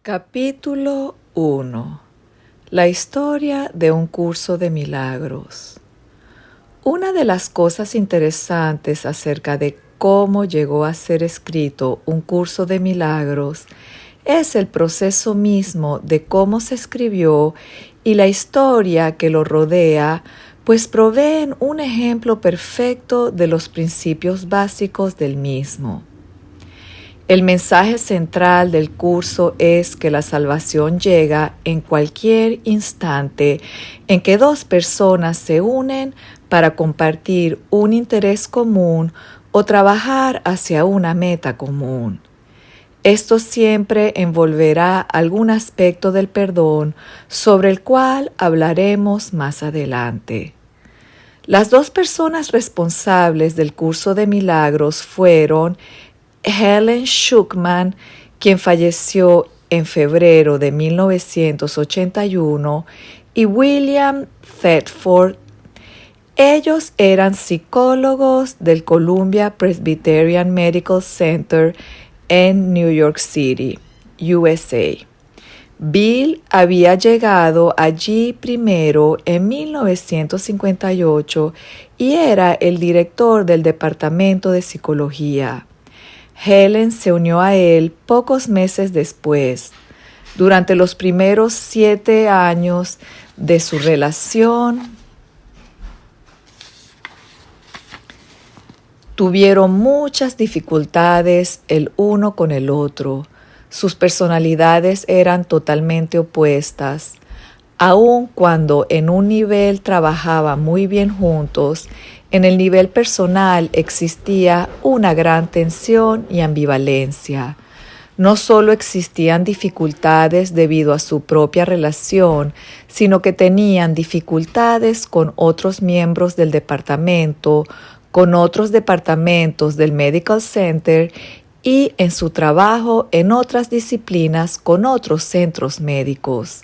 Capítulo 1. La historia de un curso de milagros. Una de las cosas interesantes acerca de cómo llegó a ser escrito un curso de milagros es el proceso mismo de cómo se escribió y la historia que lo rodea, pues proveen un ejemplo perfecto de los principios básicos del mismo. El mensaje central del curso es que la salvación llega en cualquier instante en que dos personas se unen para compartir un interés común o trabajar hacia una meta común. Esto siempre envolverá algún aspecto del perdón sobre el cual hablaremos más adelante. Las dos personas responsables del curso de milagros fueron Helen Schucman, quien falleció en febrero de 1981, y William Thetford. Ellos eran psicólogos del Columbia Presbyterian Medical Center en New York City, USA. Bill había llegado allí primero en 1958 y era el director del departamento de psicología. Helen se unió a él pocos meses después. Durante los primeros 7 años de su relación, tuvieron muchas dificultades el uno con el otro. Sus personalidades eran totalmente opuestas. Aun cuando en un nivel trabajaban muy bien juntos, en el nivel personal existía una gran tensión y ambivalencia. No solo existían dificultades debido a su propia relación, sino que tenían dificultades con otros miembros del departamento, con otros departamentos del Medical Center y en su trabajo en otras disciplinas con otros centros médicos.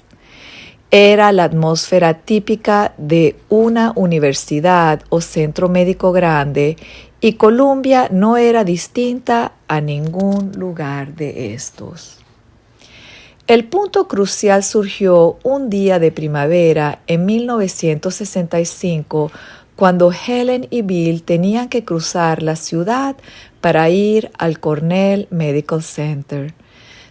Era la atmósfera típica de una universidad o centro médico grande y Columbia no era distinta a ningún lugar de estos. El punto crucial surgió un día de primavera en 1965 cuando Helen y Bill tenían que cruzar la ciudad para ir al Cornell Medical Center,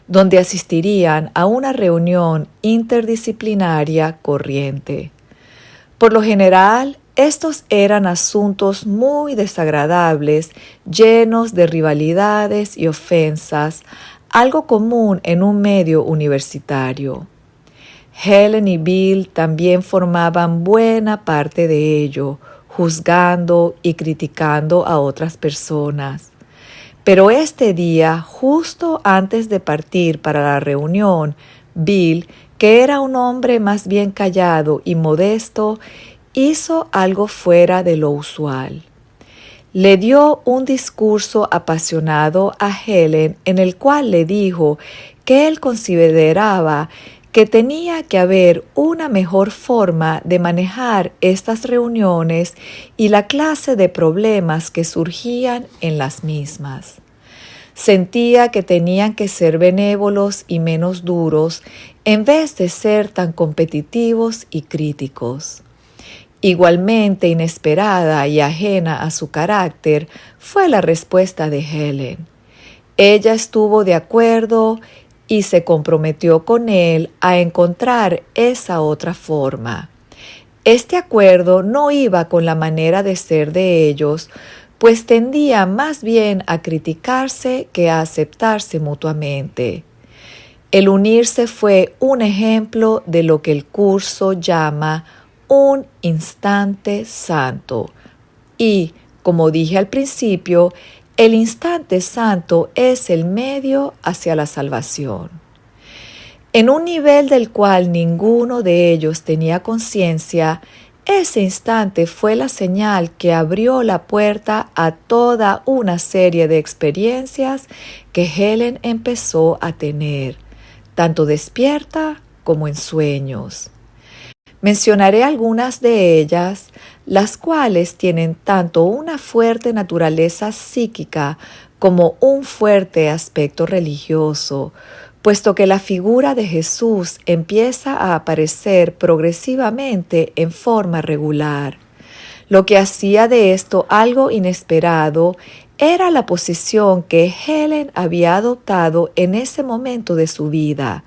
donde asistirían a una reunión interdisciplinaria corriente. Por lo general, estos eran asuntos muy desagradables, llenos de rivalidades y ofensas, algo común en un medio universitario. Helen y Bill también formaban buena parte de ello, juzgando y criticando a otras personas. Pero este día, justo antes de partir para la reunión, Bill, que era un hombre más bien callado y modesto, hizo algo fuera de lo usual. Le dio un discurso apasionado a Helen en el cual le dijo que él consideraba que tenía que haber una mejor forma de manejar estas reuniones y la clase de problemas que surgían en las mismas. Sentía que tenían que ser benévolos y menos duros en vez de ser tan competitivos y críticos. Igualmente inesperada y ajena a su carácter fue la respuesta de Helen. Ella estuvo de acuerdo y se comprometió con él a encontrar esa otra forma. Este acuerdo no iba con la manera de ser de ellos, pues tendía más bien a criticarse que a aceptarse mutuamente. El unirse fue un ejemplo de lo que el curso llama un instante santo. Y, como dije al principio, el instante santo es el medio hacia la salvación. En un nivel del cual ninguno de ellos tenía conciencia, ese instante fue la señal que abrió la puerta a toda una serie de experiencias que Helen empezó a tener, tanto despierta como en sueños. Mencionaré algunas de ellas, las cuales tienen tanto una fuerte naturaleza psíquica como un fuerte aspecto religioso, puesto que la figura de Jesús empieza a aparecer progresivamente en forma regular. Lo que hacía de esto algo inesperado era la posición que Helen había adoptado en ese momento de su vida.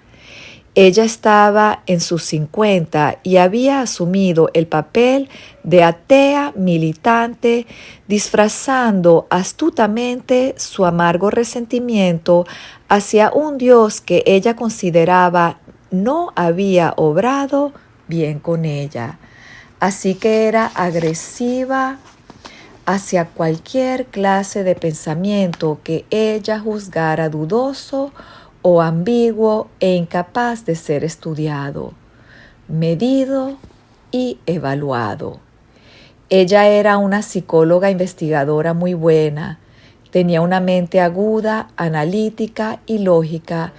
Ella estaba en sus 50 y había asumido el papel de atea militante, disfrazando astutamente su amargo resentimiento hacia un Dios que ella consideraba no había obrado bien con ella. Así que era agresiva hacia cualquier clase de pensamiento que ella juzgara dudoso o ambiguo e incapaz de ser estudiado, medido y evaluado. Ella era una psicóloga investigadora muy buena, tenía una mente aguda, analítica y lógica,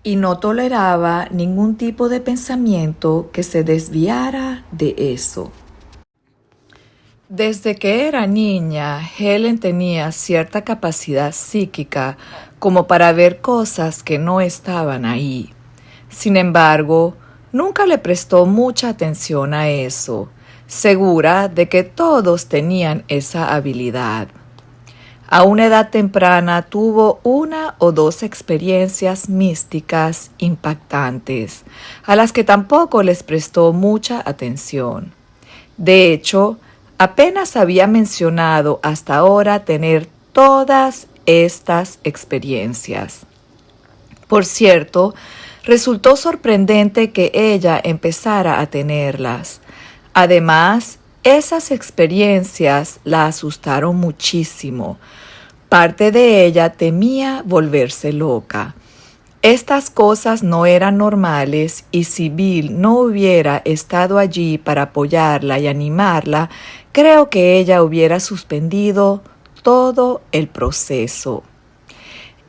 y no toleraba ningún tipo de pensamiento que se desviara de eso. Desde que era niña, Helen tenía cierta capacidad psíquica como para ver cosas que no estaban ahí. Sin embargo, nunca le prestó mucha atención a eso, segura de que todos tenían esa habilidad. A una edad temprana tuvo una o dos experiencias místicas impactantes, a las que tampoco les prestó mucha atención. De hecho, apenas había mencionado hasta ahora tener todas estas experiencias. Por cierto, resultó sorprendente que ella empezara a tenerlas. Además, esas experiencias la asustaron muchísimo. Parte de ella temía volverse loca. Estas cosas no eran normales y si Bill no hubiera estado allí para apoyarla y animarla, creo que ella hubiera suspendido todo el proceso.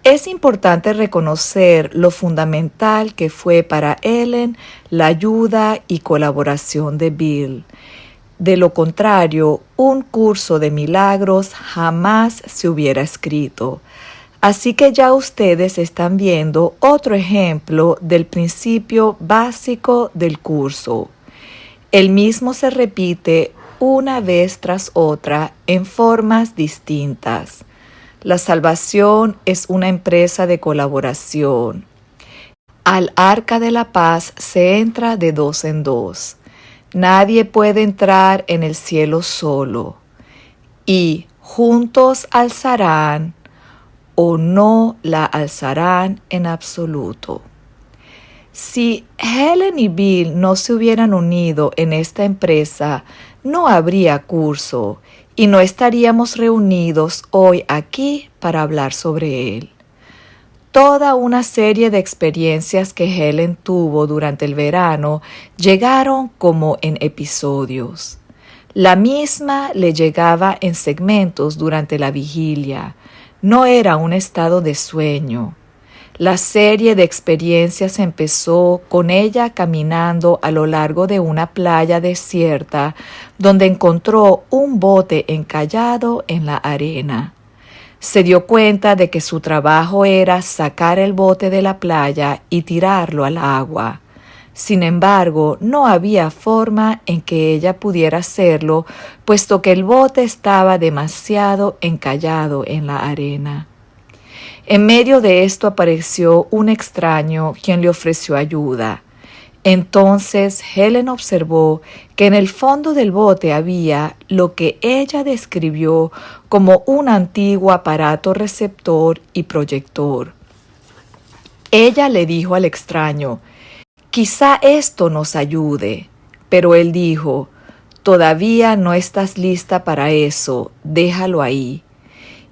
Es importante reconocer lo fundamental que fue para Helen la ayuda y colaboración de Bill. De lo contrario, un curso de milagros jamás se hubiera escrito. Así que ya ustedes están viendo otro ejemplo del principio básico del curso. El mismo se repite una vez tras otra en formas distintas. La salvación es una empresa de colaboración. Al Arca de la Paz se entra de dos en dos. Nadie puede entrar en el cielo solo. Y juntos alzarán o no la alzarán en absoluto. Si Helen y Bill no se hubieran unido en esta empresa, no habría curso y no estaríamos reunidos hoy aquí para hablar sobre él. Toda una serie de experiencias que Helen tuvo durante el verano llegaron como en episodios. La misma le llegaba en segmentos durante la vigilia. No era un estado de sueño. La serie de experiencias empezó con ella caminando a lo largo de una playa desierta donde encontró un bote encallado en la arena. Se dio cuenta de que su trabajo era sacar el bote de la playa y tirarlo al agua. Sin embargo, no había forma en que ella pudiera hacerlo, puesto que el bote estaba demasiado encallado en la arena. En medio de esto apareció un extraño quien le ofreció ayuda. Entonces Helen observó que en el fondo del bote había lo que ella describió como un antiguo aparato receptor y proyector. Ella le dijo al extraño: «Quizá esto nos ayude», pero él dijo: «Todavía no estás lista para eso, déjalo ahí».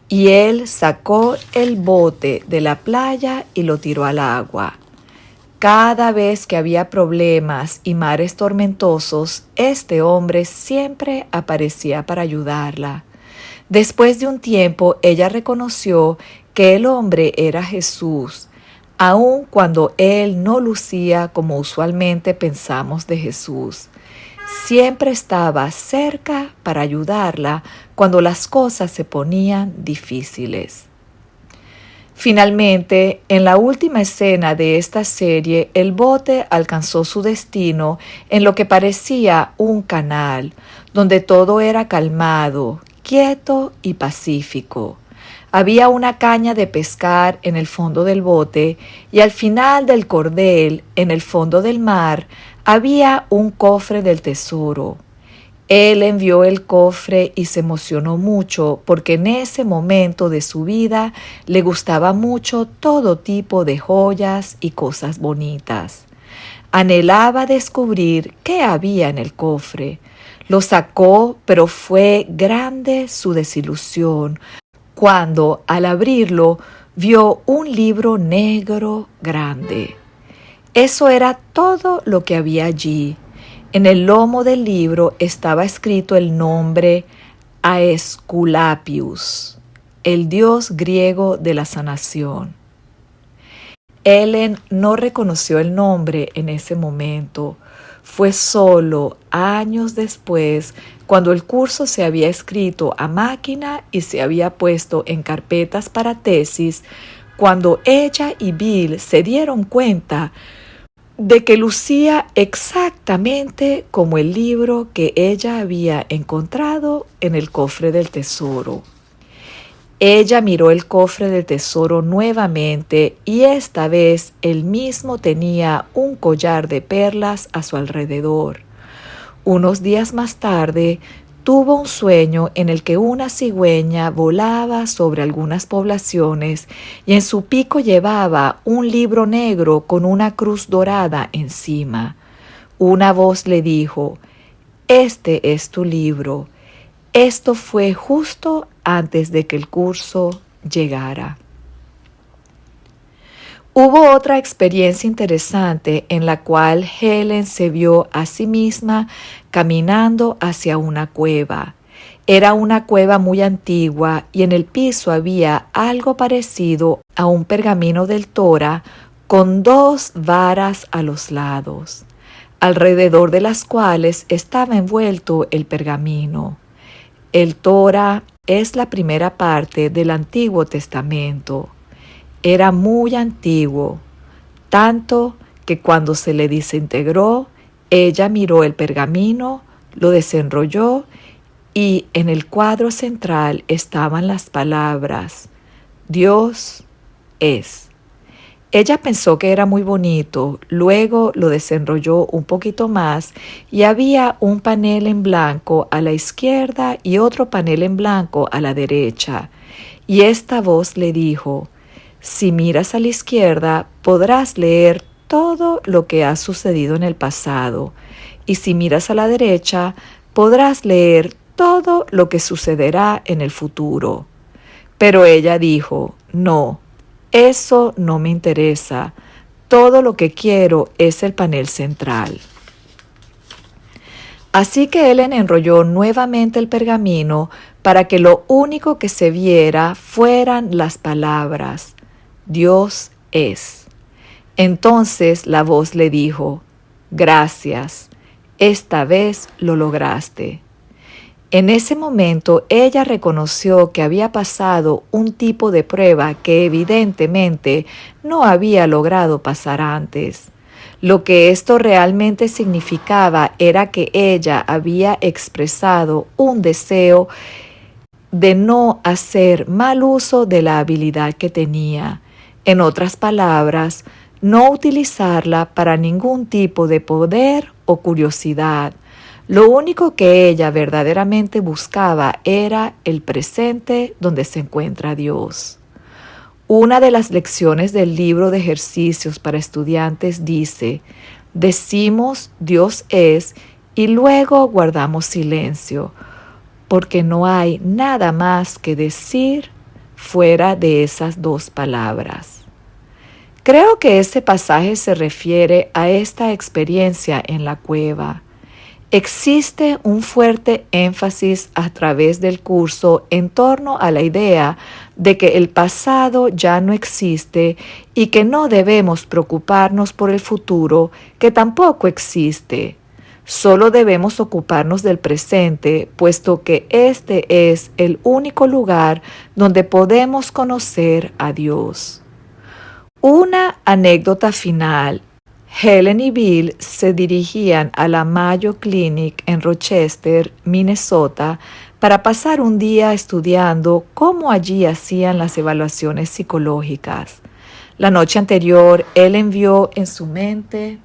Y él sacó el bote de la playa y lo tiró al agua. Cada vez que había problemas y mares tormentosos, este hombre siempre aparecía para ayudarla. Después de un tiempo, ella reconoció que el hombre era Jesús, aun cuando él no lucía como usualmente pensamos de Jesús. Siempre estaba cerca para ayudarla cuando las cosas se ponían difíciles. Finalmente, en la última escena de esta serie, el bote alcanzó su destino en lo que parecía un canal, donde todo era calmado, quieto y pacífico. Había una caña de pescar en el fondo del bote y al final del cordel, en el fondo del mar, había un cofre del tesoro. Él envió el cofre y se emocionó mucho porque en ese momento de su vida le gustaba mucho todo tipo de joyas y cosas bonitas. Anhelaba descubrir qué había en el cofre. Lo sacó, pero fue grande su desilusión cuando, al abrirlo, vio un libro negro grande. Eso era todo lo que había allí. En el lomo del libro estaba escrito el nombre Aesculapius, el dios griego de la sanación. Ellen no reconoció el nombre en ese momento. Fue solo años después, cuando el curso se había escrito a máquina y se había puesto en carpetas para tesis, cuando ella y Bill se dieron cuenta de que lucía exactamente como el libro que ella había encontrado en el cofre del tesoro. Ella miró el cofre del tesoro nuevamente y esta vez él mismo tenía un collar de perlas a su alrededor. Unos días más tarde, tuvo un sueño en el que una cigüeña volaba sobre algunas poblaciones y en su pico llevaba un libro negro con una cruz dorada encima. Una voz le dijo: «Este es tu libro». Esto fue justo antes de que el curso llegara. Hubo otra experiencia interesante en la cual Helen se vio a sí misma caminando hacia una cueva. Era una cueva muy antigua y en el piso había algo parecido a un pergamino del Torá con 2 varas a los lados, alrededor de las cuales estaba envuelto el pergamino. El Torá es la primera parte del Antiguo Testamento. Era muy antiguo, tanto que cuando se le desintegró, ella miró el pergamino, lo desenrolló y en el cuadro central estaban las palabras: Dios es. Ella pensó que era muy bonito, luego lo desenrolló un poquito más y había un panel en blanco a la izquierda y otro panel en blanco a la derecha. Y esta voz le dijo: si miras a la izquierda, podrás leer todo lo que ha sucedido en el pasado, y si miras a la derecha, podrás leer todo lo que sucederá en el futuro. Pero ella dijo: no, eso no me interesa. Todo lo que quiero es el panel central. Así que Ellen enrolló nuevamente el pergamino para que lo único que se viera fueran las palabras: Dios es. Entonces la voz le dijo: gracias, esta vez lo lograste. En ese momento ella reconoció que había pasado un tipo de prueba que evidentemente no había logrado pasar antes. Lo que esto realmente significaba era que ella había expresado un deseo de no hacer mal uso de la habilidad que tenía. En otras palabras, no utilizarla para ningún tipo de poder o curiosidad. Lo único que ella verdaderamente buscaba era el presente donde se encuentra Dios. Una de las lecciones del libro de ejercicios para estudiantes dice: decimos Dios es y luego guardamos silencio, porque no hay nada más que decir fuera de esas 2 palabras. Creo que ese pasaje se refiere a esta experiencia en la cueva. Existe un fuerte énfasis a través del curso en torno a la idea de que el pasado ya no existe y que no debemos preocuparnos por el futuro, que tampoco existe. Solo debemos ocuparnos del presente, puesto que este es el único lugar donde podemos conocer a Dios. Una anécdota final. Helen y Bill se dirigían a la Mayo Clinic en Rochester, Minnesota, para pasar un día estudiando cómo allí hacían las evaluaciones psicológicas. La noche anterior, él envió en su mente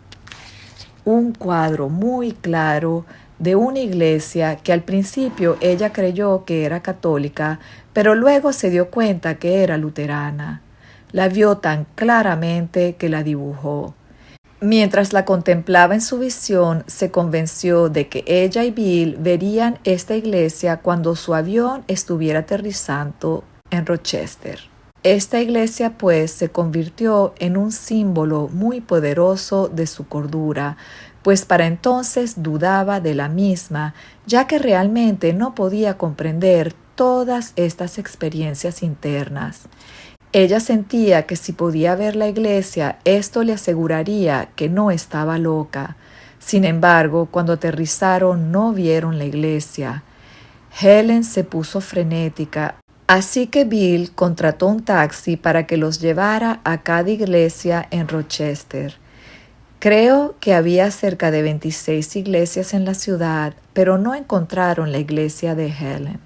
un cuadro muy claro de una iglesia que al principio ella creyó que era católica, pero luego se dio cuenta que era luterana. La vio tan claramente que la dibujó. Mientras la contemplaba en su visión, se convenció de que ella y Bill verían esta iglesia cuando su avión estuviera aterrizando en Rochester. Esta iglesia, pues, se convirtió en un símbolo muy poderoso de su cordura, pues para entonces dudaba de la misma, ya que realmente no podía comprender todas estas experiencias internas. Ella sentía que si podía ver la iglesia, esto le aseguraría que no estaba loca. Sin embargo, cuando aterrizaron no vieron la iglesia. Helen se puso frenética, así que Bill contrató un taxi para que los llevara a cada iglesia en Rochester. Creo que había cerca de 26 iglesias en la ciudad, pero no encontraron la iglesia de Helen.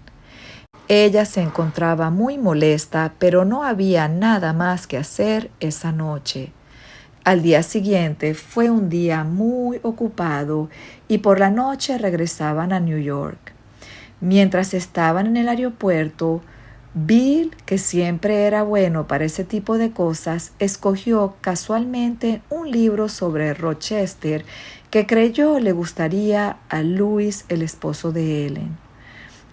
Ella se encontraba muy molesta, pero no había nada más que hacer esa noche. Al día siguiente fue un día muy ocupado y por la noche regresaban a New York. Mientras estaban en el aeropuerto, Bill, que siempre era bueno para ese tipo de cosas, escogió casualmente un libro sobre Rochester que creyó le gustaría a Louis, el esposo de Helen.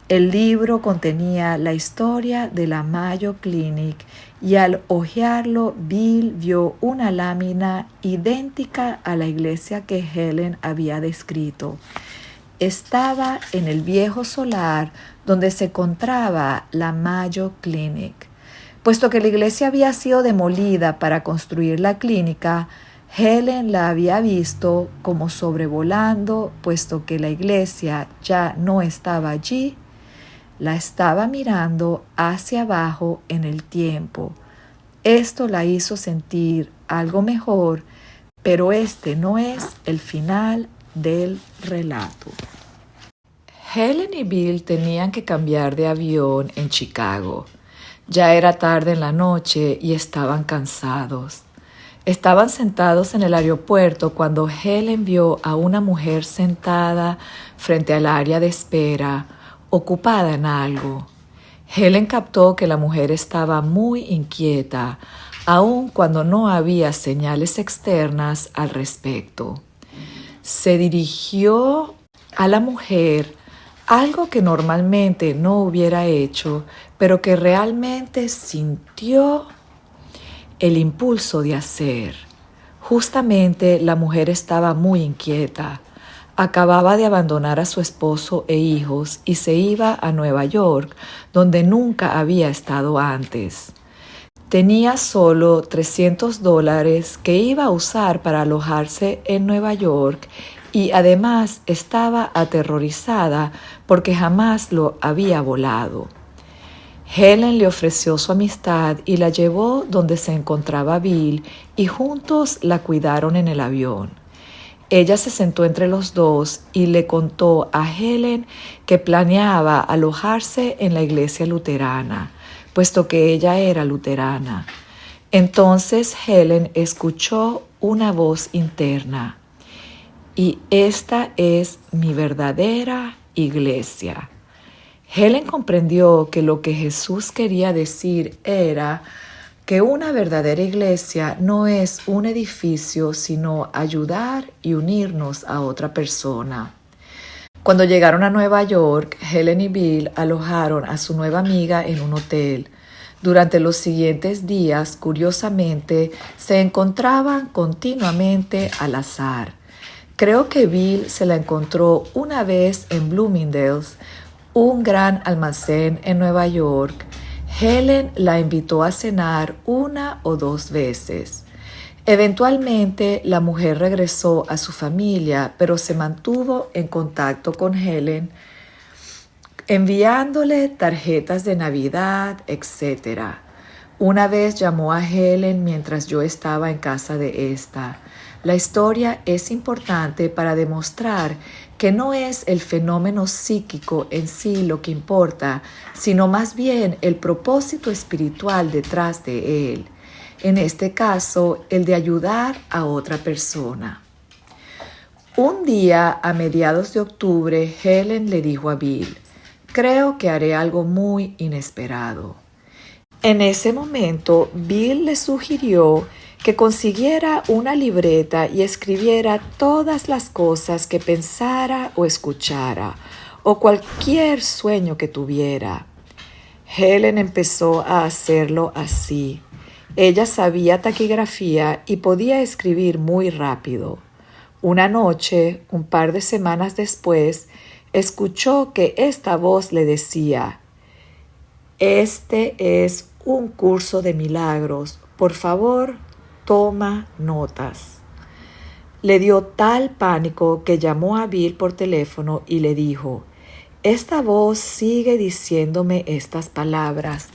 El libro contenía la historia de la Mayo Clinic y al hojearlo, Bill vio una lámina idéntica a la iglesia que Helen había descrito. Estaba en el viejo solar donde se encontraba la Mayo Clinic. Puesto que la iglesia había sido demolida para construir la clínica, Helen la había visto como sobrevolando, puesto que la iglesia ya no estaba allí. La estaba mirando hacia abajo en el tiempo. Esto la hizo sentir algo mejor, pero este no es el final del relato. Helen y Bill tenían que cambiar de avión en Chicago. Ya era tarde en la noche y estaban cansados. Estaban sentados en el aeropuerto cuando Helen vio a una mujer sentada frente al área de espera, ocupada en algo. Helen captó que la mujer estaba muy inquieta, aun cuando no había señales externas al respecto. Se dirigió a la mujer, algo que normalmente no hubiera hecho, pero que realmente sintió el impulso de hacer. Justamente la mujer estaba muy inquieta. Acababa de abandonar a su esposo e hijos y se iba a Nueva York, donde nunca había estado antes. Tenía solo $300 que iba a usar para alojarse en Nueva York y además estaba aterrorizada porque jamás lo había volado. Helen le ofreció su amistad y la llevó donde se encontraba Bill y juntos la cuidaron en el avión. Ella se sentó entre los dos y le contó a Helen que planeaba alojarse en la iglesia luterana, puesto que ella era luterana. Entonces Helen escuchó una voz interna: y esta es mi verdadera iglesia. Helen comprendió que lo que Jesús quería decir era que una verdadera iglesia no es un edificio, sino ayudar y unirnos a otra persona. Cuando llegaron a Nueva York, Helen y Bill alojaron a su nueva amiga en un hotel. Durante los siguientes días, curiosamente, se encontraban continuamente al azar. Creo que Bill se la encontró una vez en Bloomingdale's, un gran almacén en Nueva York. Helen la invitó a cenar una o dos veces. Eventualmente, la mujer regresó a su familia, pero se mantuvo en contacto con Helen, enviándole tarjetas de Navidad, etc. Una vez llamó a Helen mientras yo estaba en casa de esta. La historia es importante para demostrar que no es el fenómeno psíquico en sí lo que importa, sino más bien el propósito espiritual detrás de él. En este caso, el de ayudar a otra persona. Un día, a mediados de octubre, Helen le dijo a Bill: "Creo que haré algo muy inesperado". En ese momento, Bill le sugirió que consiguiera una libreta y escribiera todas las cosas que pensara o escuchara, o cualquier sueño que tuviera. Helen empezó a hacerlo así. Ella sabía taquigrafía y podía escribir muy rápido. Una noche, un par de semanas después, escuchó que esta voz le decía: "Este es un curso de milagros. Por favor, toma notas". Le dio tal pánico que llamó a Bill por teléfono y le dijo: "Esta voz sigue diciéndome estas palabras.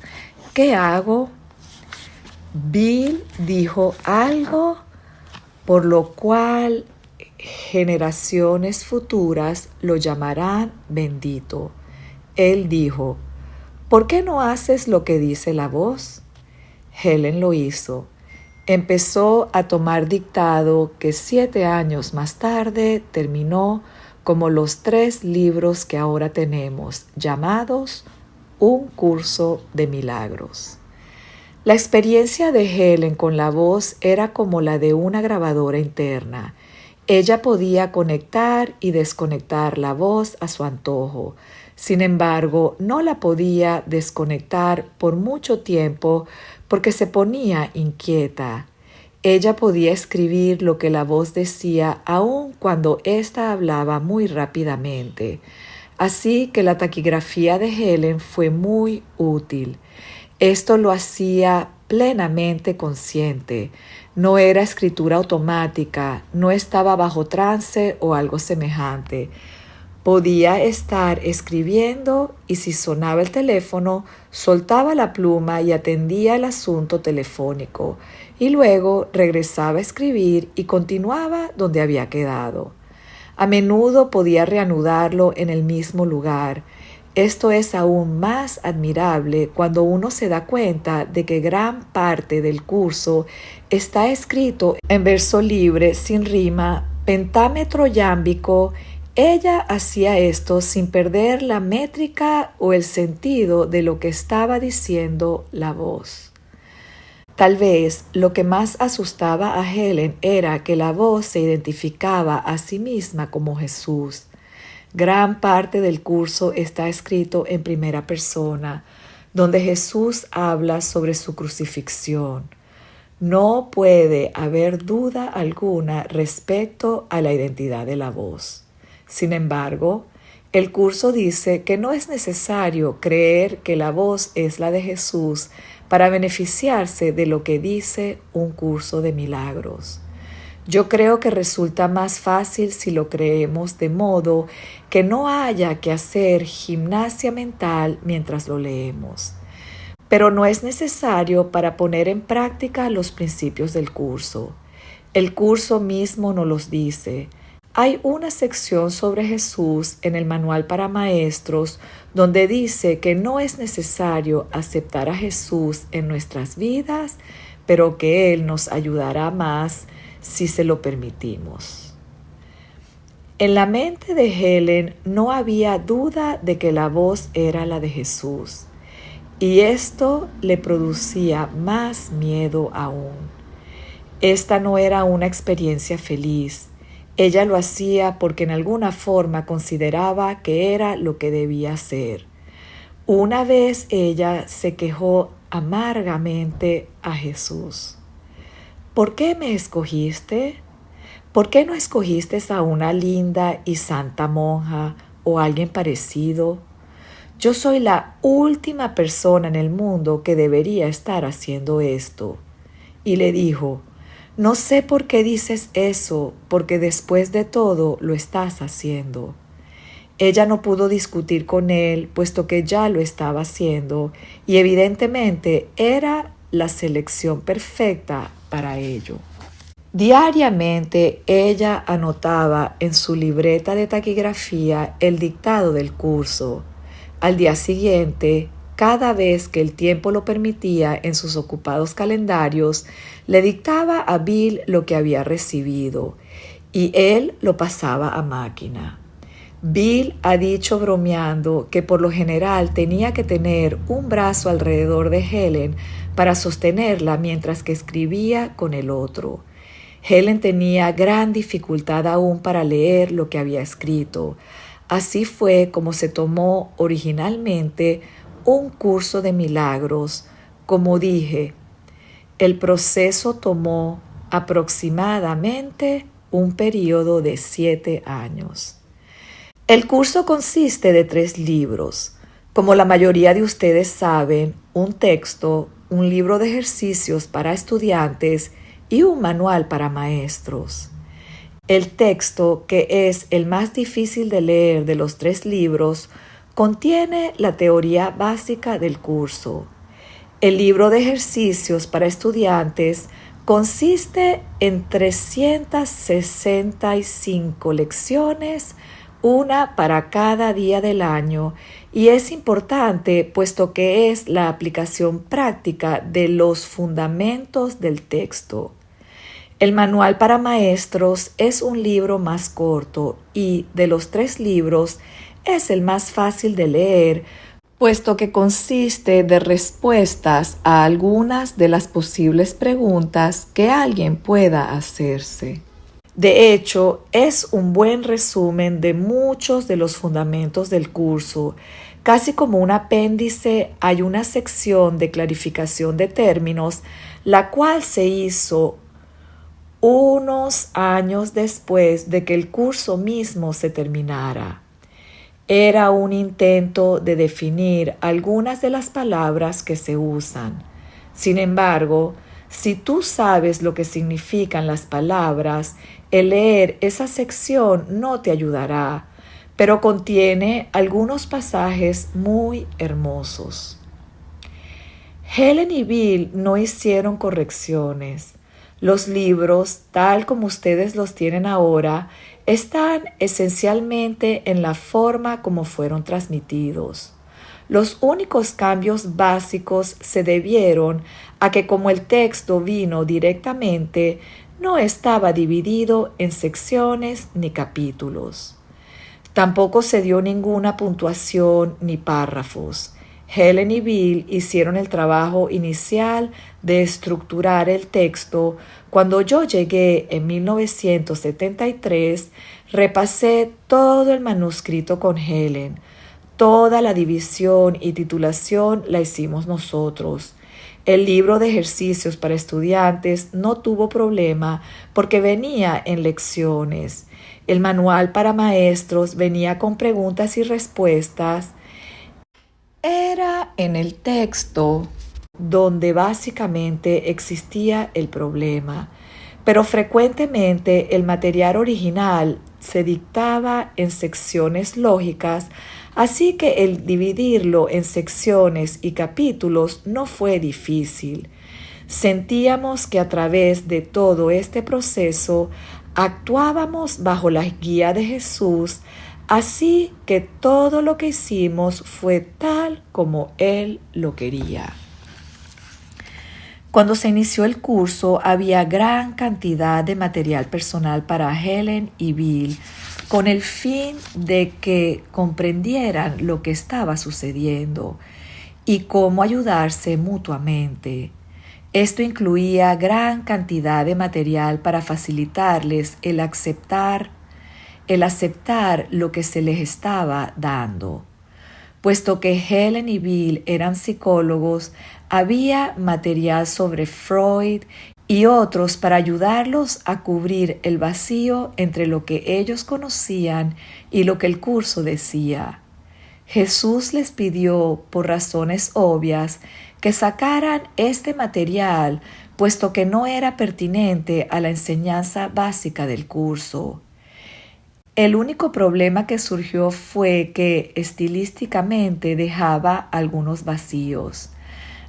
¿Qué hago?". Bill dijo algo por lo cual generaciones futuras lo llamarán bendito. Él dijo: "¿Por qué no haces lo que dice la voz?". Helen lo hizo. Empezó a tomar dictado que 7 años más tarde terminó como los 3 libros que ahora tenemos, llamados Un curso de milagros. La experiencia de Helen con la voz era como la de una grabadora interna. Ella podía conectar y desconectar la voz a su antojo. Sin embargo, no la podía desconectar por mucho tiempo porque se ponía inquieta. Ella podía escribir lo que la voz decía aun cuando ésta hablaba muy rápidamente. Así que la taquigrafía de Helen fue muy útil. Esto lo hacía plenamente consciente. No era escritura automática, no estaba bajo trance o algo semejante. Podía estar escribiendo y si sonaba el teléfono, soltaba la pluma y atendía el asunto telefónico, y luego regresaba a escribir y continuaba donde había quedado. A menudo podía reanudarlo en el mismo lugar. Esto es aún más admirable cuando uno se da cuenta de que gran parte del curso está escrito en verso libre, sin rima, pentámetro yámbico. Ella hacía esto sin perder la métrica o el sentido de lo que estaba diciendo la voz. Tal vez lo que más asustaba a Helen era que la voz se identificaba a sí misma como Jesús. Gran parte del curso está escrito en primera persona, donde Jesús habla sobre su crucifixión. No puede haber duda alguna respecto a la identidad de la voz. Sin embargo, el curso dice que no es necesario creer que la voz es la de Jesús para beneficiarse de lo que dice un curso de milagros. Yo creo que resulta más fácil si lo creemos, de modo que no haya que hacer gimnasia mental mientras lo leemos. Pero no es necesario para poner en práctica los principios del curso. El curso mismo nos los dice. Hay una sección sobre Jesús en el manual para maestros donde dice que no es necesario aceptar a Jesús en nuestras vidas, pero que Él nos ayudará más si se lo permitimos. En la mente de Helen no había duda de que la voz era la de Jesús, y esto le producía más miedo aún. Esta no era una experiencia feliz. Ella lo hacía porque en alguna forma consideraba que era lo que debía hacer. Una vez ella se quejó amargamente a Jesús: ¿por qué me escogiste? ¿Por qué no escogiste a una linda y santa monja o alguien parecido? Yo soy la última persona en el mundo que debería estar haciendo esto. Y le dijo: No sé por qué dices eso, porque después de todo lo estás haciendo. Ella no pudo discutir con él, puesto que ya lo estaba haciendo, y evidentemente era la selección perfecta para ello. Diariamente ella anotaba en su libreta de taquigrafía el dictado del curso. Al día siguiente, cada vez que el tiempo lo permitía en sus ocupados calendarios, le dictaba a Bill lo que había recibido y él lo pasaba a máquina. Bill ha dicho bromeando que por lo general tenía que tener un brazo alrededor de Helen para sostenerla mientras que escribía con el otro. Helen tenía gran dificultad aún para leer lo que había escrito. Así fue como se tomó originalmente un curso de milagros. Como dije, el proceso tomó aproximadamente un periodo de 7 años. El curso consiste de 3 libros. Como la mayoría de ustedes saben, un texto, un libro de ejercicios para estudiantes y un manual para maestros. El texto, que es el más difícil de leer de los 3 libros, contiene la teoría básica del curso. El libro de ejercicios para estudiantes consiste en 365 lecciones, una para cada día del año, y es importante puesto que es la aplicación práctica de los fundamentos del texto. El manual para maestros es un libro más corto y de los 3 libros es el más fácil de leer, puesto que consiste de respuestas a algunas de las posibles preguntas que alguien pueda hacerse. De hecho, es un buen resumen de muchos de los fundamentos del curso. Casi como un apéndice hay una sección de clarificación de términos, la cual se hizo unos años después de que el curso mismo se terminara. Era un intento de definir algunas de las palabras que se usan. Sin embargo, si tú sabes lo que significan las palabras, el leer esa sección no te ayudará, pero contiene algunos pasajes muy hermosos. Helen y Bill no hicieron correcciones. Los libros, tal como ustedes los tienen ahora, están esencialmente en la forma como fueron transmitidos. Los únicos cambios básicos se debieron a que como el texto vino directamente, no estaba dividido en secciones ni capítulos. Tampoco se dio ninguna puntuación ni párrafos. Helen y Bill hicieron el trabajo inicial de estructurar el texto. Cuando yo llegué en 1973, repasé todo el manuscrito con Helen. Toda la división y titulación la hicimos nosotros. El libro de ejercicios para estudiantes no tuvo problema porque venía en lecciones. El manual para maestros venía con preguntas y respuestas. Era en el texto donde básicamente existía el problema, pero frecuentemente el material original se dictaba en secciones lógicas, así que el dividirlo en secciones y capítulos no fue difícil. Sentíamos que a través de todo este proceso actuábamos bajo la guía de Jesús, así que todo lo que hicimos fue tal como Él lo quería. Cuando se inició el curso había gran cantidad de material personal para Helen y Bill, con el fin de que comprendieran lo que estaba sucediendo y cómo ayudarse mutuamente. Esto incluía gran cantidad de material para facilitarles el aceptar lo que se les estaba dando. Puesto que Helen y Bill eran psicólogos, había material sobre Freud y otros para ayudarlos a cubrir el vacío entre lo que ellos conocían y lo que el curso decía. Jesús les pidió, por razones obvias, que sacaran este material puesto que no era pertinente a la enseñanza básica del curso. El único problema que surgió fue que estilísticamente dejaba algunos vacíos.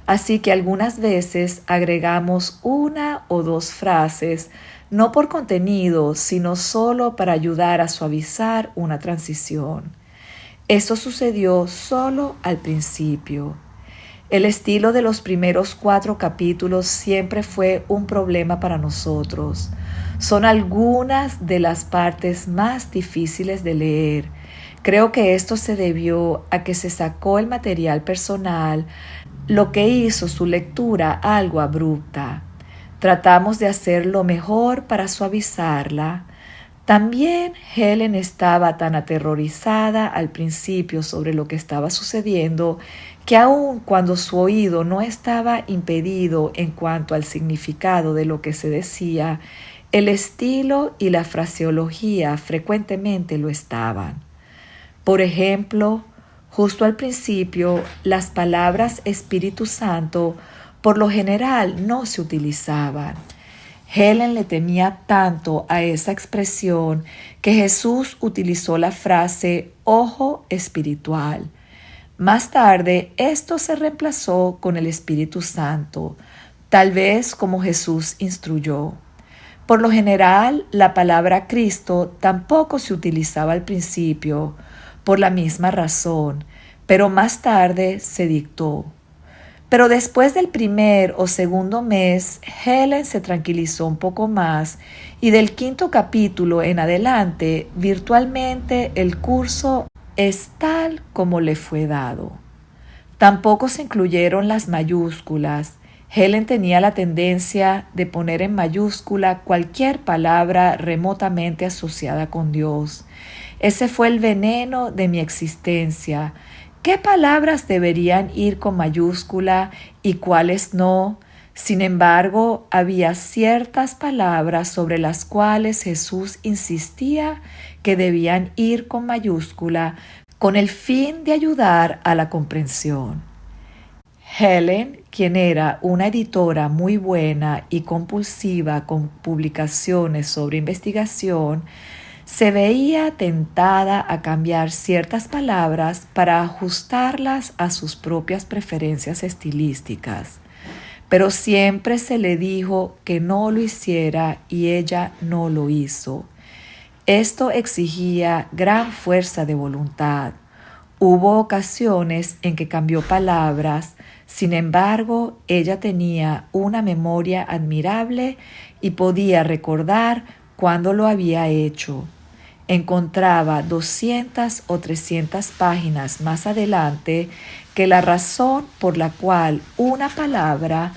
Así que algunas veces agregamos una o dos frases, no por contenido, sino solo para ayudar a suavizar una transición. Esto sucedió solo al principio. El estilo de los primeros 4 capítulos siempre fue un problema para nosotros. Son algunas de las partes más difíciles de leer. Creo que esto se debió a que se sacó el material personal, lo que hizo su lectura algo abrupta. Tratamos de hacer lo mejor para suavizarla. También Helen estaba tan aterrorizada al principio sobre lo que estaba sucediendo que aun cuando su oído no estaba impedido en cuanto al significado de lo que se decía, el estilo y la fraseología frecuentemente lo estaban. Por ejemplo, justo al principio, las palabras Espíritu Santo por lo general no se utilizaban. Helen le temía tanto a esa expresión que Jesús utilizó la frase ojo espiritual. Más tarde, esto se reemplazó con el Espíritu Santo, tal vez como Jesús instruyó. Por lo general, la palabra Cristo tampoco se utilizaba al principio, por la misma razón, pero más tarde se dictó. Pero después del primer o segundo mes, Helen se tranquilizó un poco más y del 5º capítulo en adelante, virtualmente el curso es tal como le fue dado. Tampoco se incluyeron las mayúsculas. Helen tenía la tendencia de poner en mayúscula cualquier palabra remotamente asociada con Dios. Ese fue el veneno de mi existencia. ¿Qué palabras deberían ir con mayúscula y cuáles no? Sin embargo, había ciertas palabras sobre las cuales Jesús insistía que debían ir con mayúscula con el fin de ayudar a la comprensión. Helen, quien era una editora muy buena y compulsiva con publicaciones sobre investigación, se veía tentada a cambiar ciertas palabras para ajustarlas a sus propias preferencias estilísticas, pero siempre se le dijo que no lo hiciera y ella no lo hizo. Esto exigía gran fuerza de voluntad. Hubo ocasiones en que cambió palabras, sin embargo, ella tenía una memoria admirable y podía recordar cuándo lo había hecho. Encontraba 200 o 300 páginas más adelante que la razón por la cual una palabra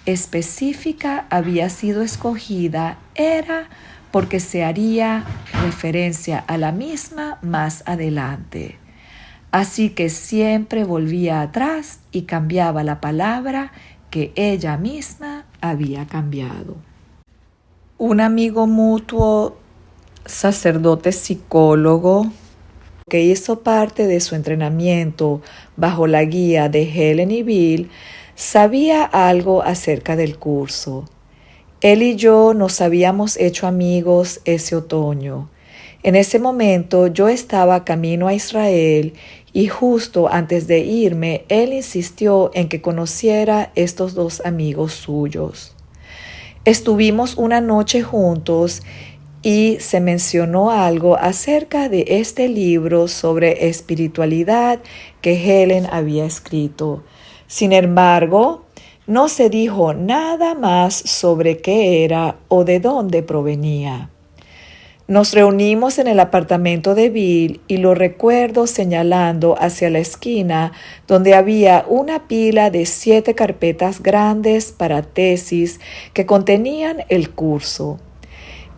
específica había sido escogida era porque se haría referencia a la misma más adelante. Así que siempre volvía atrás y cambiaba la palabra que ella misma había cambiado. Un amigo mutuo, sacerdote psicólogo, que hizo parte de su entrenamiento bajo la guía de Helen y Bill, sabía algo acerca del curso. Él y yo nos habíamos hecho amigos ese otoño. En ese momento yo estaba camino a Israel y justo antes de irme, él insistió en que conociera estos 2 amigos suyos. Estuvimos una noche juntos y se mencionó algo acerca de este libro sobre espiritualidad que Helen había escrito. Sin embargo, no se dijo nada más sobre qué era o de dónde provenía. Nos reunimos en el apartamento de Bill y lo recuerdo señalando hacia la esquina donde había una pila de 7 carpetas grandes para tesis que contenían el curso.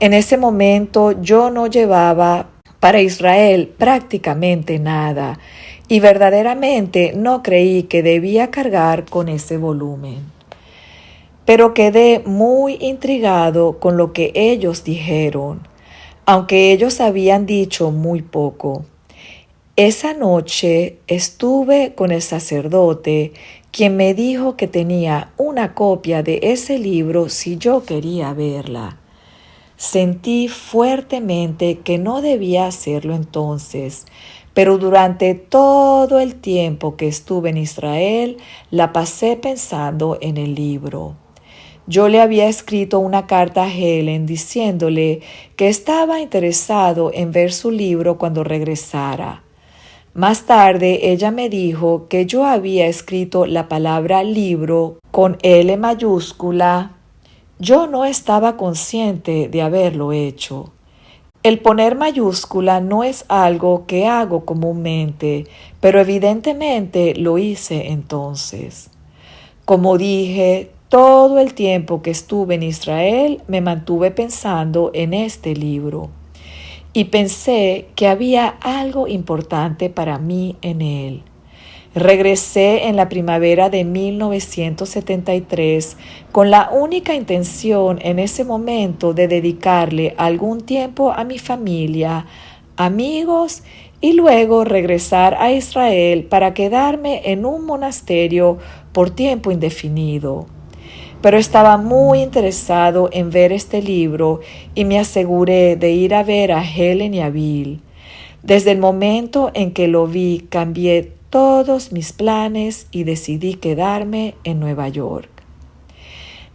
En ese momento yo no llevaba para Israel prácticamente nada y verdaderamente no creí que debía cargar con ese volumen. Pero quedé muy intrigado con lo que ellos dijeron, aunque ellos habían dicho muy poco. Esa noche estuve con el sacerdote, quien me dijo que tenía una copia de ese libro si yo quería verla. Sentí fuertemente que no debía hacerlo entonces, pero durante todo el tiempo que estuve en Israel, la pasé pensando en el libro. Yo le había escrito una carta a Helen diciéndole que estaba interesado en ver su libro cuando regresara. Más tarde ella me dijo que yo había escrito la palabra libro con L mayúscula. Yo no estaba consciente de haberlo hecho. El poner mayúscula no es algo que hago comúnmente, pero evidentemente lo hice entonces. Como dije, todo el tiempo que estuve en Israel me mantuve pensando en este libro y pensé que había algo importante para mí en él. Regresé en la primavera de 1973 con la única intención en ese momento de dedicarle algún tiempo a mi familia, amigos y luego regresar a Israel para quedarme en un monasterio por tiempo indefinido. Pero estaba muy interesado en ver este libro y me aseguré de ir a ver a Helen y a Bill. Desde el momento en que lo vi, cambié todos mis planes y decidí quedarme en Nueva York.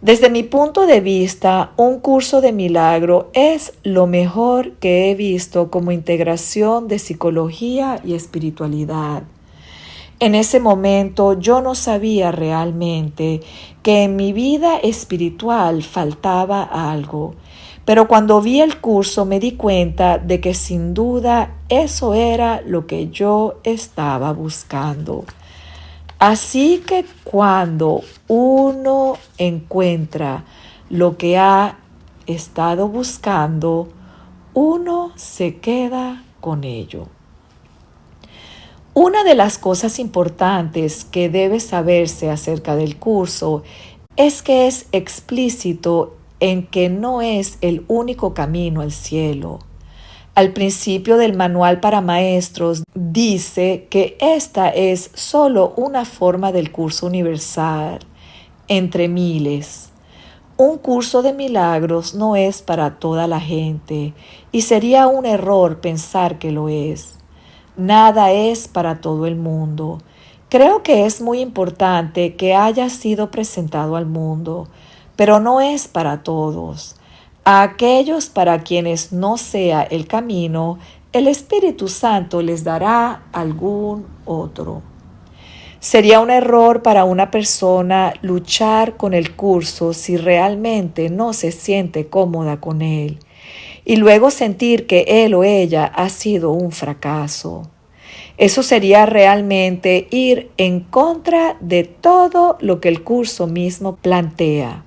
Desde mi punto de vista, un curso de milagro es lo mejor que he visto como integración de psicología y espiritualidad. En ese momento yo no sabía realmente que en mi vida espiritual faltaba algo, pero cuando vi el curso me di cuenta de que sin duda eso era lo que yo estaba buscando. Así que cuando uno encuentra lo que ha estado buscando, uno se queda con ello. Una de las cosas importantes que debe saberse acerca del curso es que es explícito en que no es el único camino al cielo. Al principio del manual para maestros dice que esta es solo una forma del curso universal, entre miles. Un curso de milagros no es para toda la gente y sería un error pensar que lo es. Nada es para todo el mundo. Creo que es muy importante que haya sido presentado al mundo, pero no es para todos. A aquellos para quienes no sea el camino, el Espíritu Santo les dará algún otro. Sería un error para una persona luchar con el curso si realmente no se siente cómoda con él y luego sentir que él o ella ha sido un fracaso. Eso sería realmente ir en contra de todo lo que el curso mismo plantea.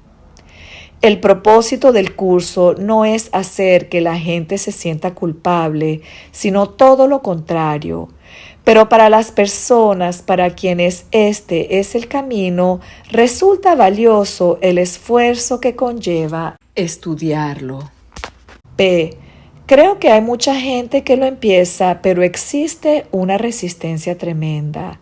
El propósito del curso no es hacer que la gente se sienta culpable, sino todo lo contrario. Pero para las personas para quienes este es el camino, resulta valioso el esfuerzo que conlleva estudiarlo. P. Creo que hay mucha gente que lo empieza, pero existe una resistencia tremenda.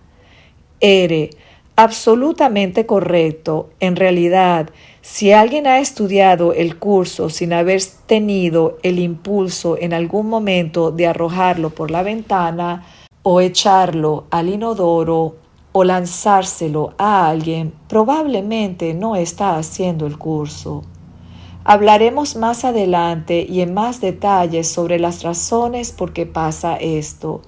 R. Absolutamente correcto. En realidad, si alguien ha estudiado el curso sin haber tenido el impulso en algún momento de arrojarlo por la ventana o echarlo al inodoro o lanzárselo a alguien, probablemente no está haciendo el curso. Hablaremos más adelante y en más detalles sobre las razones por qué pasa esto,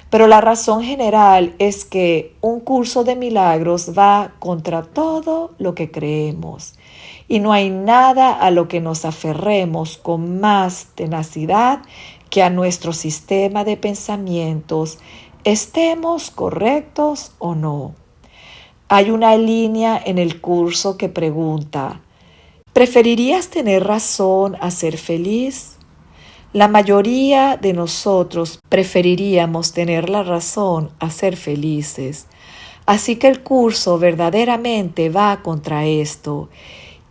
pero la razón general es que un curso de milagros va contra todo lo que creemos y no hay nada a lo que nos aferremos con más tenacidad que a nuestro sistema de pensamientos, estemos correctos o no. Hay una línea en el curso que pregunta: ¿preferirías tener razón a ser feliz? La mayoría de nosotros preferiríamos tener la razón a ser felices. Así que el curso verdaderamente va contra esto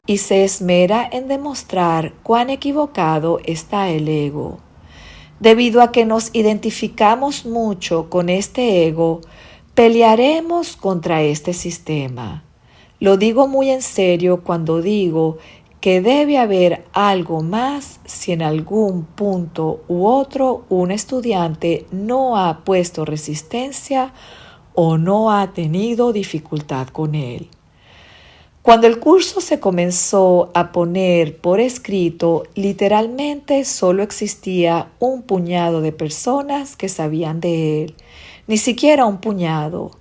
y se esmera en demostrar cuán equivocado está el ego. Debido a que nos identificamos mucho con este ego, pelearemos contra este sistema. Lo digo muy en serio cuando digo que debe haber algo más si en algún punto u otro un estudiante no ha puesto resistencia o no ha tenido dificultad con él. Cuando el curso se comenzó a poner por escrito, literalmente solo existía un puñado de personas que sabían de él, ni siquiera un puñado.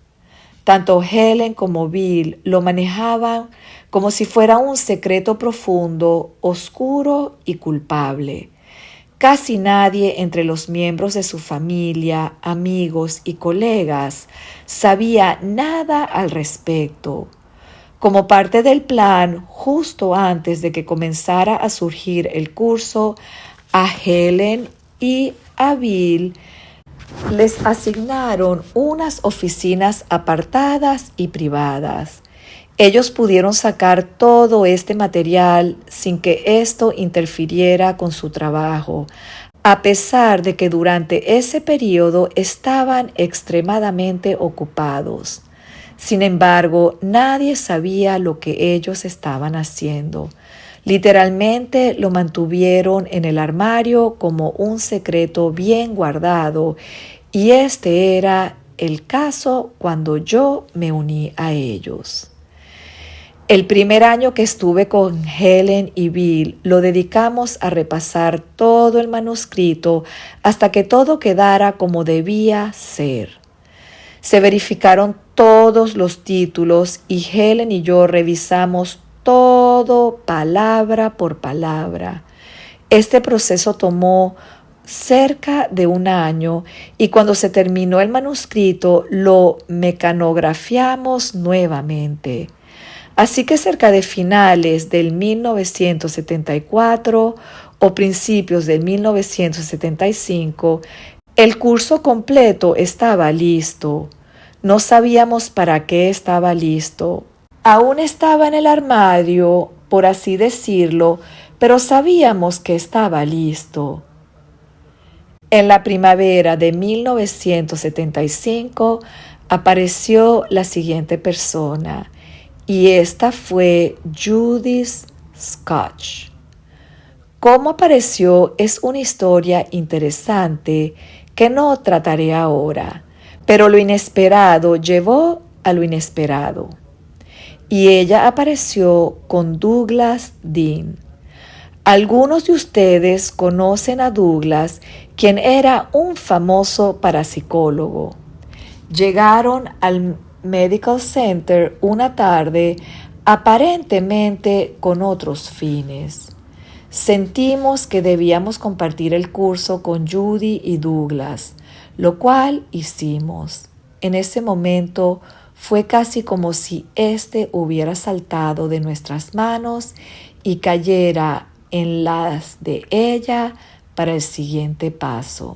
Tanto Helen como Bill lo manejaban como si fuera un secreto profundo, oscuro y culpable. Casi nadie entre los miembros de su familia, amigos y colegas sabía nada al respecto. Como parte del plan, justo antes de que comenzara a surgir el curso, a Helen y a Bill les asignaron unas oficinas apartadas y privadas. Ellos pudieron sacar todo este material sin que esto interfiriera con su trabajo, a pesar de que durante ese periodo estaban extremadamente ocupados. Sin embargo, nadie sabía lo que ellos estaban haciendo. Literalmente lo mantuvieron en el armario como un secreto bien guardado, y este era el caso cuando yo me uní a ellos. El primer año que estuve con Helen y Bill lo dedicamos a repasar todo el manuscrito hasta que todo quedara como debía ser. Se verificaron todos los títulos y Helen y yo revisamos todo palabra por palabra. Este proceso tomó cerca de un año y cuando se terminó el manuscrito lo mecanografiamos nuevamente. Así que cerca de finales del 1974 o principios del 1975, el curso completo estaba listo. No sabíamos para qué estaba listo. Aún estaba en el armario, por así decirlo, pero sabíamos que estaba listo. En la primavera de 1975 apareció la siguiente persona, y esta fue Judith Scotch. Cómo apareció es una historia interesante que no trataré ahora, pero lo inesperado llevó a lo inesperado. Y ella apareció con Douglas Dean. Algunos de ustedes conocen a Douglas, quien era un famoso parapsicólogo. Llegaron al Medical Center una tarde, aparentemente con otros fines. Sentimos que debíamos compartir el curso con Judy y Douglas, lo cual hicimos. En ese momento fue casi como si éste hubiera saltado de nuestras manos y cayera en las de ella para el siguiente paso.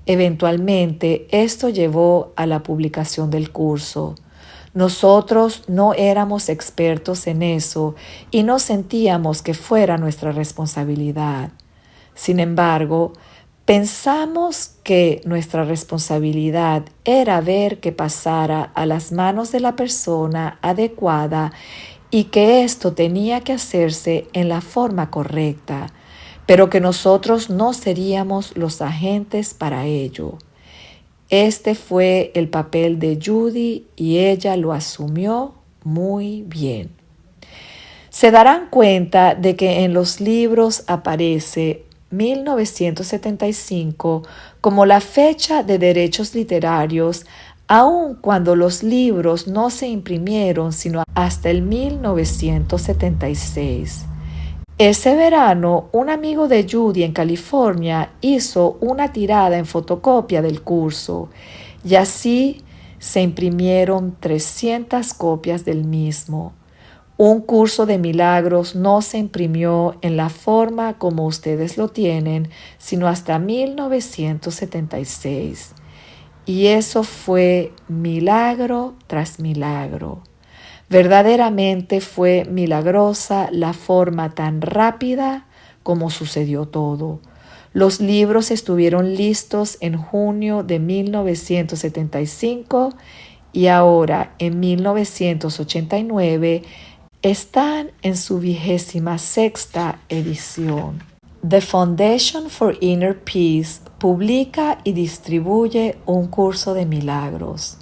Eventualmente, esto llevó a la publicación del curso. Nosotros no éramos expertos en eso y no sentíamos que fuera nuestra responsabilidad. Sin embargo, pensamos que nuestra responsabilidad era ver que pasara a las manos de la persona adecuada y que esto tenía que hacerse en la forma correcta, pero que nosotros no seríamos los agentes para ello. Este fue el papel de Judy y ella lo asumió muy bien. Se darán cuenta de que en los libros aparece 1975 como la fecha de derechos literarios, aun cuando los libros no se imprimieron sino hasta el 1976. Ese verano, un amigo de Judy en California hizo una tirada en fotocopia del curso y así se imprimieron 300 copias del mismo. Un curso de milagros no se imprimió en la forma como ustedes lo tienen, sino hasta 1976. Y eso fue milagro tras milagro. Verdaderamente fue milagrosa la forma tan rápida como sucedió todo. Los libros estuvieron listos en junio de 1975 y ahora, en 1989, están en su 26ª edición. The Foundation for Inner Peace publica y distribuye un curso de milagros.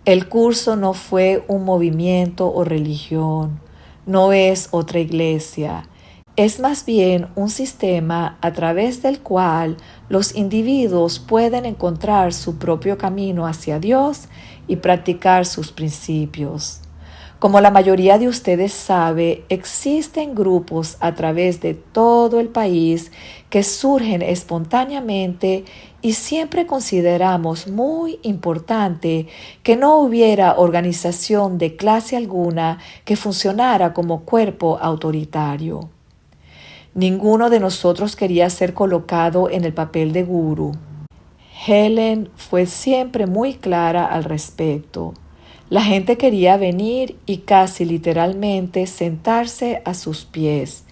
El curso no fue un movimiento o religión, no es otra iglesia. Es más bien un sistema a través del cual los individuos pueden encontrar su propio camino hacia Dios y practicar sus principios. Como la mayoría de ustedes sabe, existen grupos a través de todo el país que surgen espontáneamente y siempre consideramos muy importante que no hubiera organización de clase alguna que funcionara como cuerpo autoritario. Ninguno de nosotros quería ser colocado en el papel de gurú. Helen fue siempre muy clara al respecto. La gente quería venir y casi literalmente sentarse a sus pies,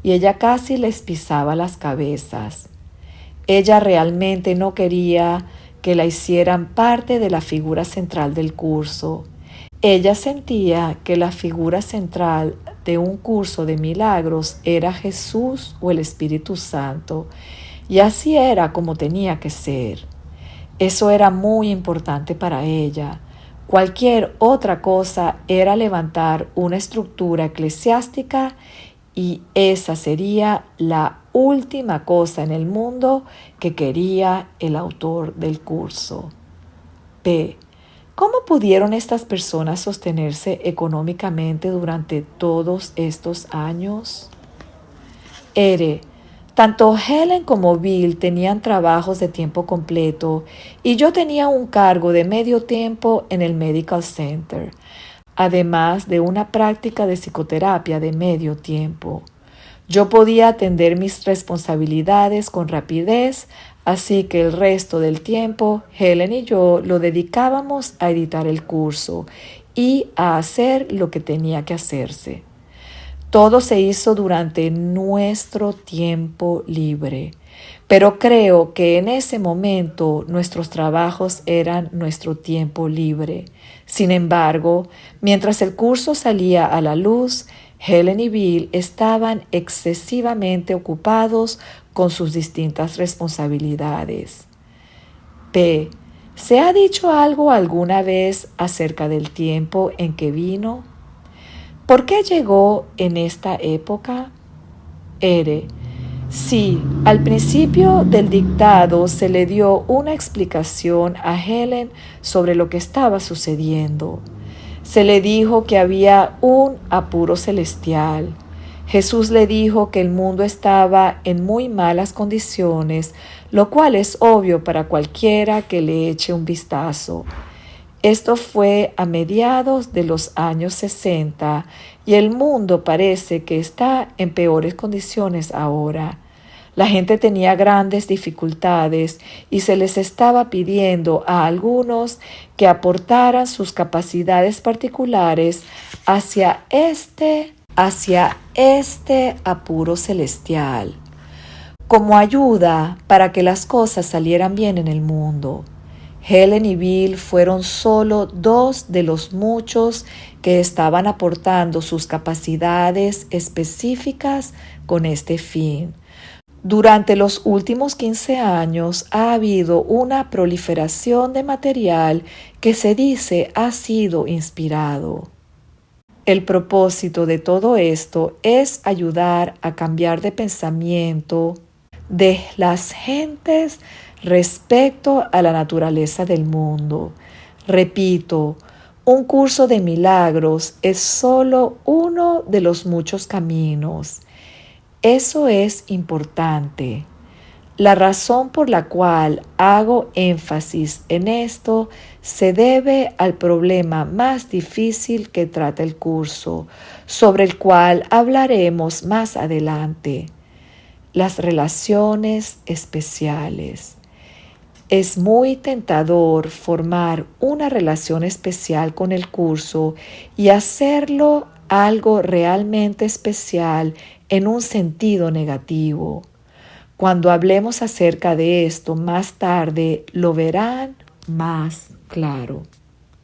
y ella casi les pisaba las cabezas. Ella realmente no quería que la hicieran parte de la figura central del curso. Ella sentía que la figura central de un curso de milagros era Jesús o el Espíritu Santo, y así era como tenía que ser. Eso era muy importante para ella. Cualquier otra cosa era levantar una estructura eclesiástica y esa sería la última cosa en el mundo que quería el autor del curso. P. ¿Cómo pudieron estas personas sostenerse económicamente durante todos estos años? R. Tanto Helen como Bill tenían trabajos de tiempo completo y yo tenía un cargo de medio tiempo en el Medical Center, además de una práctica de psicoterapia de medio tiempo. Yo podía atender mis responsabilidades con rapidez, así que el resto del tiempo Helen y yo lo dedicábamos a editar el curso y a hacer lo que tenía que hacerse. Todo se hizo durante nuestro tiempo libre, pero creo que en ese momento nuestros trabajos eran nuestro tiempo libre. Sin embargo, mientras el curso salía a la luz, Helen y Bill estaban excesivamente ocupados con sus distintas responsabilidades. P. ¿Se ha dicho algo alguna vez acerca del tiempo en que vino? ¿Por qué llegó en esta época? R. Sí, al principio del dictado se le dio una explicación a Helen sobre lo que estaba sucediendo. Se le dijo que había un apuro celestial. Jesús le dijo que el mundo estaba en muy malas condiciones, lo cual es obvio para cualquiera que le eche un vistazo. Esto fue a mediados de los años 60 y el mundo parece que está en peores condiciones ahora. La gente tenía grandes dificultades y se les estaba pidiendo a algunos que aportaran sus capacidades particulares hacia este apuro celestial, como ayuda para que las cosas salieran bien en el mundo. Helen y Bill fueron solo dos de los muchos que estaban aportando sus capacidades específicas con este fin. Durante los últimos 15 años ha habido una proliferación de material que se dice ha sido inspirado. El propósito de todo esto es ayudar a cambiar de pensamiento de las gentes respecto a la naturaleza del mundo. Repito, un curso de milagros es solo uno de los muchos caminos. Eso es importante. La razón por la cual hago énfasis en esto se debe al problema más difícil que trata el curso, sobre el cual hablaremos más adelante: las relaciones especiales. Es muy tentador formar una relación especial con el curso y hacerlo algo realmente especial en un sentido negativo. Cuando hablemos acerca de esto más tarde, lo verán más claro.